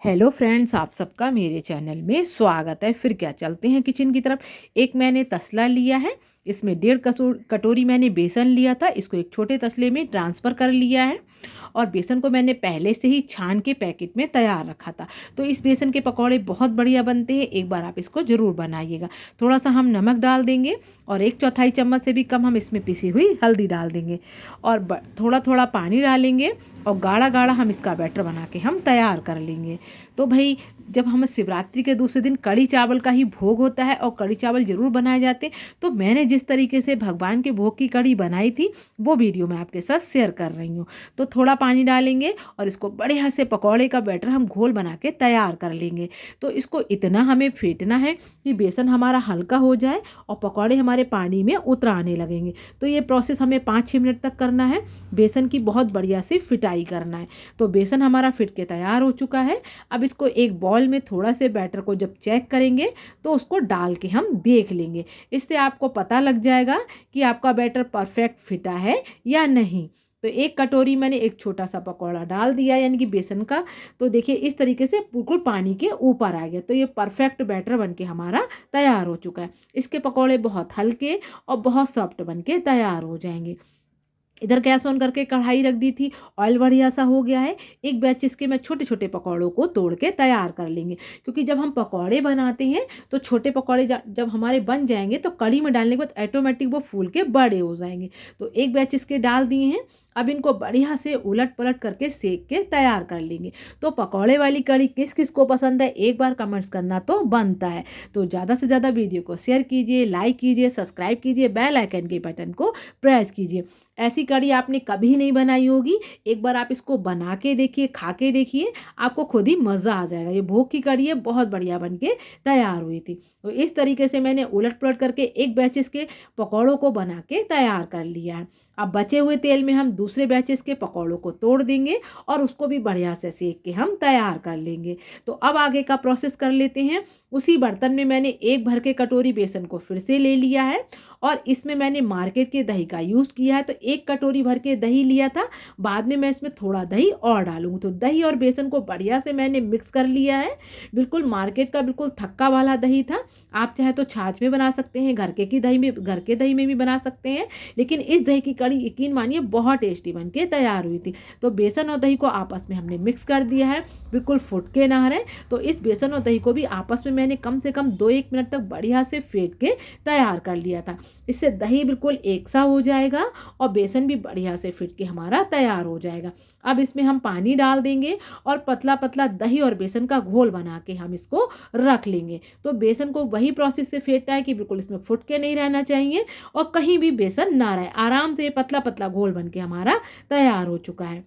Hello friends, आप सबका मेरे चैनल में स्वागत है। फिर क्या, चलते हैं किचन की तरफ। एक मैंने तसला लिया है, इसमें 1.5 कटोरी मैंने बेसन लिया था, इसको एक छोटे तसले में ट्रांसफ़र कर लिया है। और बेसन को मैंने पहले से ही छान के पैकेट में तैयार रखा था। तो इस बेसन के पकौड़े बहुत बढ़िया बनते हैं, एक बार आप इसको ज़रूर बनाइएगा। थोड़ा सा हम नमक डाल देंगे और 1/4 चम्मच से भी कम हम इसमें पिसी हुई हल्दी डाल देंगे और थोड़ा थोड़ा पानी डालेंगे और गाढ़ा गाढ़ा हम इसका बैटर बना के हम तैयार कर लेंगे। तो भाई, जब हमें शिवरात्रि के दूसरे दिन कढ़ी चावल का ही भोग होता है और कढ़ी चावल ज़रूर बनाए जाते हैं। तो मैंने जिस तरीके से भगवान के भोग की कढ़ी बनाई थी, वो वीडियो मैं आपके साथ शेयर कर रही हूँ। तो थोड़ा पानी डालेंगे और इसको बढ़िया से पकौड़े का बैटर हम घोल बना के तैयार कर लेंगे। तो इसको इतना हमें फेंटना है कि बेसन हमारा हल्का हो जाए और पकौड़े हमारे पानी में उतर आने लगेंगे। तो ये प्रोसेस हमें 5-6 मिनट तक करना है। बेसन की बहुत बढ़िया से फिटाई करना है। तो बेसन हमारा फिट के तैयार हो चुका है। अब इसको एक बॉल में थोड़ा से बैटर को जब चेक करेंगे तो उसको डाल के हम देख लेंगे। इससे आपको पता लग जाएगा कि आपका बैटर परफेक्ट फिटा है या नहीं। तो एक कटोरी मैंने एक छोटा सा पकौड़ा डाल दिया, यानी कि बेसन का। तो देखिए, इस तरीके से बिल्कुल पानी के ऊपर आ गया। तो ये परफेक्ट बैटर बनके हमारा तैयार हो चुका है। इसके पकौड़े बहुत हल्के और बहुत सॉफ्ट बनके तैयार हो जाएंगे। इधर गैस ऑन करके कढ़ाई रख दी थी, ऑयल बढ़िया सा हो गया है। एक बैच इसके मैं छोटे छोटे पकौड़ों को तोड़ के तैयार कर लेंगे, क्योंकि जब हम पकौड़े बनाते हैं तो छोटे पकौड़े जब हमारे बन जाएंगे तो कढ़ी में डालने के बाद ऑटोमेटिक वो फूल के बड़े हो जाएंगे। तो एक बैच इसके डाल दिए हैं। अब इनको बढ़िया से उलट पलट करके सेक के तैयार कर लेंगे। तो पकौड़े वाली कढ़ी किस किस को पसंद है, एक बार कमेंट्स करना तो बनता है। तो ज़्यादा से ज़्यादा वीडियो को शेयर कीजिए, लाइक कीजिए, सब्सक्राइब कीजिए, बेल आइकन के बटन को प्रेस कीजिए। ऐसी कढ़ी आपने कभी नहीं बनाई होगी, एक बार आप इसको बना के देखिए, खा के देखिए, आपको खुद ही मज़ा आ जाएगा। ये भोग की कढ़ी है, बहुत बढ़िया बन के तैयार हुई थी। तो इस तरीके से मैंने उलट पलट करके एक बैचेस के पकौड़ों को बना के तैयार कर लिया है। अब बचे हुए तेल में हम दूसरे बैचेस के पकौड़ों को तोड़ देंगे और उसको भी बढ़िया से सेक के हम तैयार कर लेंगे। तो अब आगे का प्रोसेस कर लेते हैं। उसी बर्तन में मैंने एक भर के कटोरी बेसन को फिर से ले लिया है और इसमें मैंने मार्केट के दही का यूज़ किया है। तो एक कटोरी भर के दही लिया था, बाद में मैं इसमें थोड़ा दही और डालूंगी। तो दही और बेसन को बढ़िया से मैंने मिक्स कर लिया है। बिल्कुल मार्केट का बिल्कुल थक्का वाला दही था। आप चाहे तो छाछ में बना सकते हैं, घर के दही में भी बना सकते हैं। लेकिन इस दही की कढ़ी यकीन मानिए बहुत टेस्टी बन के तैयार हुई थी। तो बेसन और दही को आपस में हमने मिक्स कर दिया है, बिल्कुल फुट के ना रहे। तो इस बेसन और दही को भी आपस में मैंने कम से कम 2-1 मिनट तक बढ़िया से फेंट के तैयार कर लिया था। इससे दही बिल्कुल एक सा हो जाएगा और बेसन भी बढ़िया से फिट के हमारा तैयार हो जाएगा। अब इसमें हम पानी डाल देंगे और पतला पतला दही और बेसन का घोल बना के हम इसको रख लेंगे। तो बेसन को वही प्रोसेस से फेंटना है कि बिल्कुल इसमें फुट के नहीं रहना चाहिए और कहीं भी बेसन ना रहे। आराम से पतला पतला घोल बन के हमारा तैयार हो चुका है।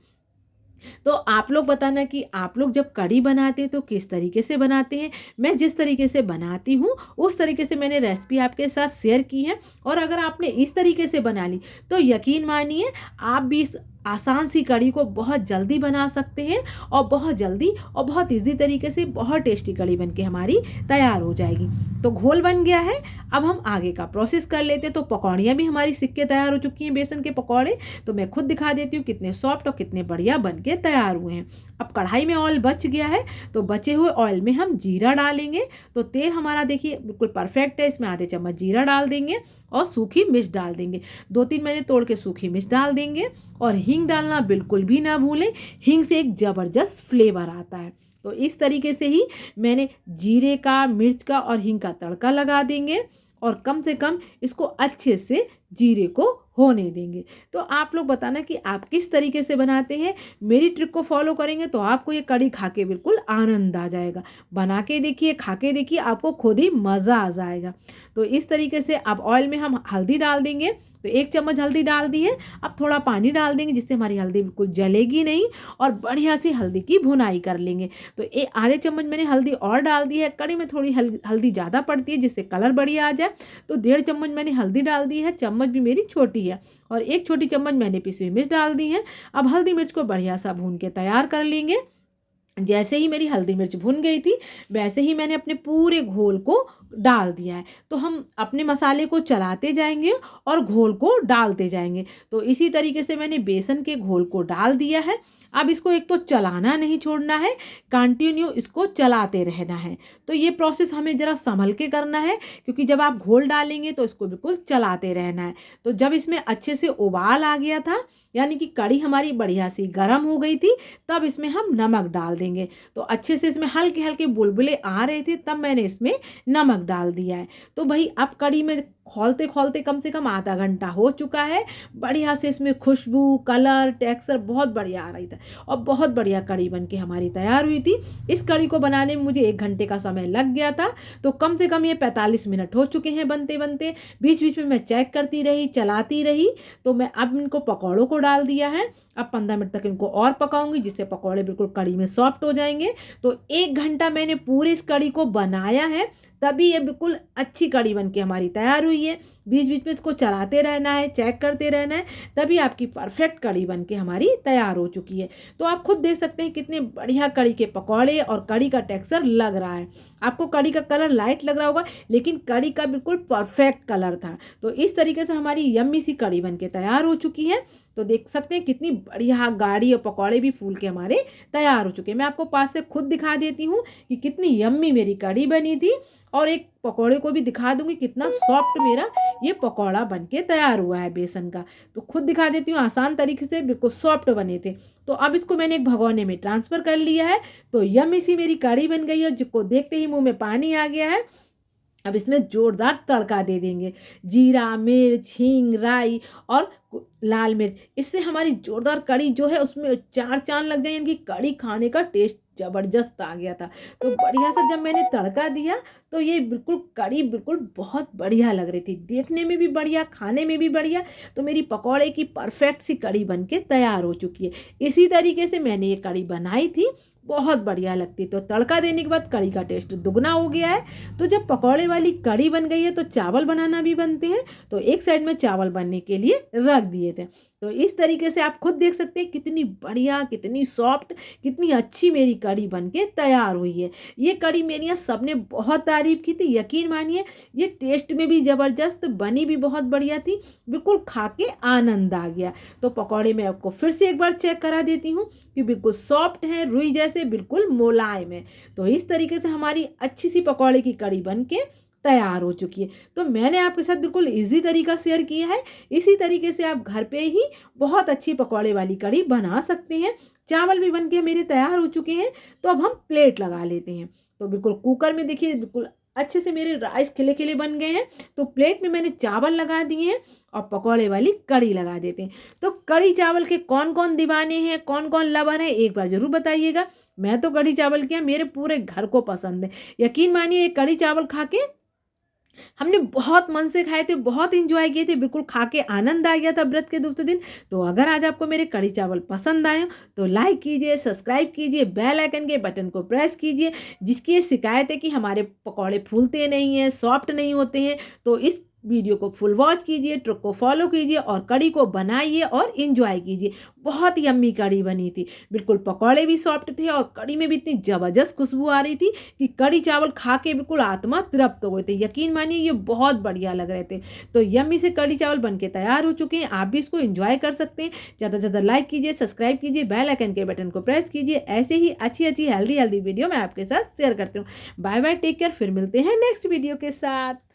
तो आप लोग बताना कि आप लोग जब कढ़ी बनाते हैं तो किस तरीके से बनाते हैं। मैं जिस तरीके से बनाती हूँ उस तरीके से मैंने रेसिपी आपके साथ शेयर की है। और अगर आपने इस तरीके से बना ली तो यकीन मानिए आप भी इस आसान सी कढ़ी को बहुत जल्दी बना सकते हैं और बहुत जल्दी और बहुत इजी तरीके से बहुत टेस्टी कढ़ी बन के हमारी तैयार हो जाएगी। तो घोल बन गया है, अब हम आगे का प्रोसेस कर लेते हैं। तो पकौड़ियाँ भी हमारी सिक के तैयार हो चुकी हैं, बेसन के पकौड़े। तो मैं खुद दिखा देती हूँ कितने सॉफ्ट और कितने बढ़िया बन के तैयार हुए हैं। अब कढ़ाई में ऑयल बच गया है, तो बचे हुए ऑयल में हम जीरा डालेंगे। तो तेल हमारा देखिए बिल्कुल परफेक्ट है, इसमें आधे चम्मच जीरा डाल देंगे और सूखी मिर्च डाल देंगे। 2-3 मैंने तोड़ के सूखी मिर्च डाल देंगे और हींग डालना बिल्कुल भी ना भूलें, हींग से एक ज़बरदस्त फ्लेवर आता है। तो इस तरीके से ही मैंने जीरे का, मिर्च का और हींग का तड़का लगा देंगे और कम से कम इसको अच्छे से जीरे को होने देंगे। तो आप लोग बताना कि आप किस तरीके से बनाते हैं। मेरी ट्रिक को फॉलो करेंगे तो आपको ये कढ़ी खा के बिल्कुल आनंद आ जाएगा। बना के देखिए, खा के देखिए, आपको खुद ही मज़ा आ जाएगा। तो इस तरीके से अब ऑयल में हम हल्दी डाल देंगे। तो 1 चम्मच हल्दी डाल दी है। अब थोड़ा पानी डाल देंगे जिससे हमारी हल्दी बिल्कुल जलेगी नहीं और बढ़िया सी हल्दी की भुनाई कर लेंगे। तो आधे चम्मच मैंने हल्दी और डाल दी है। कढ़ी में थोड़ी हल्दी ज़्यादा पड़ती है जिससे कलर बढ़िया आ जाए। तो 1.5 चम्मच मैंने हल्दी डाल दी है, चम्मच भी मेरी छोटी है। और 1 छोटी चम्मच मैंने पिसी हुई मिर्च डाल दी है। अब हल्दी मिर्च को बढ़िया सा भून के तैयार कर लेंगे। जैसे ही मेरी हल्दी मिर्च भुन गई थी, वैसे ही मैंने अपने पूरे घोल को डाल दिया है। तो हम अपने मसाले को चलाते जाएँगे और घोल को डालते जाएँगे। तो इसी तरीके से मैंने बेसन के घोल को डाल दिया है। अब इसको एक तो चलाना नहीं छोड़ना है, कंटिन्यू इसको चलाते रहना है। तो ये प्रोसेस हमें ज़रा सँभल के करना है, क्योंकि जब आप घोल डालेंगे तो इसको बिल्कुल चलाते रहना है। तो जब इसमें अच्छे से उबाल आ गया था, यानी कि कढ़ी हमारी बढ़िया सी गरम हो गई थी, तब इसमें हम नमक डाल देंगे। तो अच्छे से इसमें हल्के-हल्के बुलबुले आ रहे थे, तब मैंने इसमें नमक डाल दिया है। तो भई अब कढ़ी में खौलते-खौलते कम से कम आधा घंटा हो चुका है। बढ़िया से इसमें खुशबू, कलर, टेक्सचर बहुत बढ़िया आ रही था और बहुत बढ़िया कढ़ी बन के हमारी तैयार हुई थी। इस कढ़ी को बनाने में मुझे 1 घंटे का समय लग गया था। तो कम से कम ये 45 मिनट हो चुके हैं बनते-बनते। बीच-बीच में मैं चेक करती रही, चलाती रही। तो मैं अब इनको पकौड़ों को डाल दिया है। अब 15 मिनट तक इनको और पकाऊँगी, जिससे पकौड़े बिल्कुल कढ़ी में सॉफ्ट हो जाएँगे। तो 1 घंटा मैंने पूरे इस कढ़ी को बनाया है, तभी ये बिल्कुल अच्छी कढ़ी बन के हमारी तैयार हुई है। बीच-बीच में इसको चलाते रहना है, चेक करते रहना है, तभी आपकी परफेक्ट कढ़ी बन के हमारी तैयार हो चुकी है। तो आप खुद देख सकते हैं कितने बढ़िया कढ़ी के पकौड़े और कढ़ी का टेक्सचर लग रहा है। आपको कढ़ी का कलर लाइट लग रहा होगा, लेकिन कढ़ी का बिल्कुल परफेक्ट कलर था। तो इस तरीके से हमारी यम्मी सी कढ़ी बन के तैयार हो चुकी है। तो देख सकते हैं कितनी बढ़िया गाढ़ी और पकौड़े भी फूल के हमारे तैयार हो चुके हैं। मैं आपको पास से खुद दिखा देती हूँ कि कितनी यम्मी मेरी कढ़ी बनी थी, और एक पकौड़े को भी दिखा दूँगी कितना सॉफ्ट मेरा ये पकौड़ा बन के तैयार हुआ है बेसन का। तो खुद दिखा देती हूँ, आसान तरीके से बिल्कुल सॉफ्ट बने थे। तो अब इसको मैंने एक भगोने में ट्रांसफ़र कर लिया है। तो यम्मी सी मेरी कढ़ी बन गई है, जिसको देखते ही मुँह में पानी आ गया है। अब इसमें जोरदार तड़का दे देंगे। जीरा, मिर्च, हींग, राई और लाल मिर्च। इससे हमारी जोरदार कढ़ी जो है उसमें 4 चाँद लग जाए, यानी कि कढ़ी खाने का टेस्ट ज़बरदस्त आ गया था। तो बढ़िया सा जब मैंने तड़का दिया, तो ये बिल्कुल कढ़ी बिल्कुल बहुत बढ़िया लग रही थी। देखने में भी बढ़िया, खाने में भी बढ़िया। तो मेरी पकौड़े की परफेक्ट सी कढ़ी बन के तैयार हो चुकी है। इसी तरीके से मैंने ये कढ़ी बनाई थी, बहुत बढ़िया लगती। तो तड़का देने के बाद कढ़ी का टेस्ट दुगना हो गया है। तो जब पकौड़े वाली कढ़ी बन गई है, तो चावल बनाना भी बनते हैं। तो एक साइड में चावल बनने के लिए रख दिए थे। तो इस तरीके से आप खुद देख सकते हैं कितनी बढ़िया, कितनी सॉफ्ट, कितनी अच्छी मेरी कढ़ी बन के तैयार हुई है। ये कढ़ी मेरी यहाँ सबने बहुत तारीफ़ की थी। यकीन मानिए, ये टेस्ट में भी ज़बरदस्त, बनी भी बहुत बढ़िया थी। बिल्कुल खा के आनंद आ गया। तो पकौड़े मैं आपको फिर से एक बार चेक करा देती हूँ कि बिल्कुल सॉफ्ट है, रुई जैसे बिल्कुल मुलायम है। तो इस तरीके से हमारी अच्छी सी पकौड़े की कढ़ी बन के तैयार हो चुकी है। तो मैंने आपके साथ बिल्कुल ईज़ी तरीका शेयर किया है। इसी तरीके से आप घर पे ही बहुत अच्छी पकौड़े वाली कढ़ी बना सकते हैं। चावल भी बन के मेरे तैयार हो चुके हैं। तो अब हम प्लेट लगा लेते हैं। तो बिल्कुल कुकर में देखिए बिल्कुल अच्छे से मेरे राइस खिले-खिले बन गए हैं। तो प्लेट में मैंने चावल लगा दिए हैं और पकौड़े वाली कढ़ी लगा देते हैं। तो कढ़ी चावल के कौन-कौन दीवाने हैं, कौन-कौन लवर हैं, एक बार ज़रूर बताइएगा। मैं तो कढ़ी चावल के हैं, मेरे पूरे घर को पसंद है। यकीन मानिए, ये कढ़ी चावल खा के हमने बहुत मन से खाए थे, बहुत एन्जॉय किए थे, बिल्कुल खा के आनंद आ गया था व्रत के दूसरे दिन। तो अगर आज आपको मेरे कढ़ी चावल पसंद आए हो, तो लाइक कीजिए, सब्सक्राइब कीजिए, बेल आइकन के बटन को प्रेस कीजिए। जिसकी ये शिकायत है कि हमारे पकौड़े फूलते नहीं हैं, सॉफ्ट नहीं होते हैं, तो इस वीडियो को फुल वॉच कीजिए, ट्रिक को फॉलो कीजिए और कढ़ी को बनाइए और एन्जॉय कीजिए। बहुत यम्मी कढ़ी बनी थी। बिल्कुल पकौड़े भी सॉफ्ट थे और कढ़ी में भी इतनी ज़बरदस्त खुशबू आ रही थी कि कढ़ी चावल खा के बिल्कुल आत्मा तृप्त हो गए थे। यकीन मानिए, ये बहुत बढ़िया लग रहे थे। तो यम्मी से कढ़ी चावल बन के तैयार हो चुके हैं। आप भी इसको एन्जॉय कर सकते हैं। ज़्यादा से ज़्यादा लाइक कीजिए, सब्सक्राइब कीजिए, बेल आइकन के बटन को प्रेस कीजिए। ऐसे ही अच्छी-अच्छी हेल्दी वीडियो मैं आपके साथ शेयर करती हूँ। Bye bye, take care. फिर मिलते हैं नेक्स्ट वीडियो के साथ।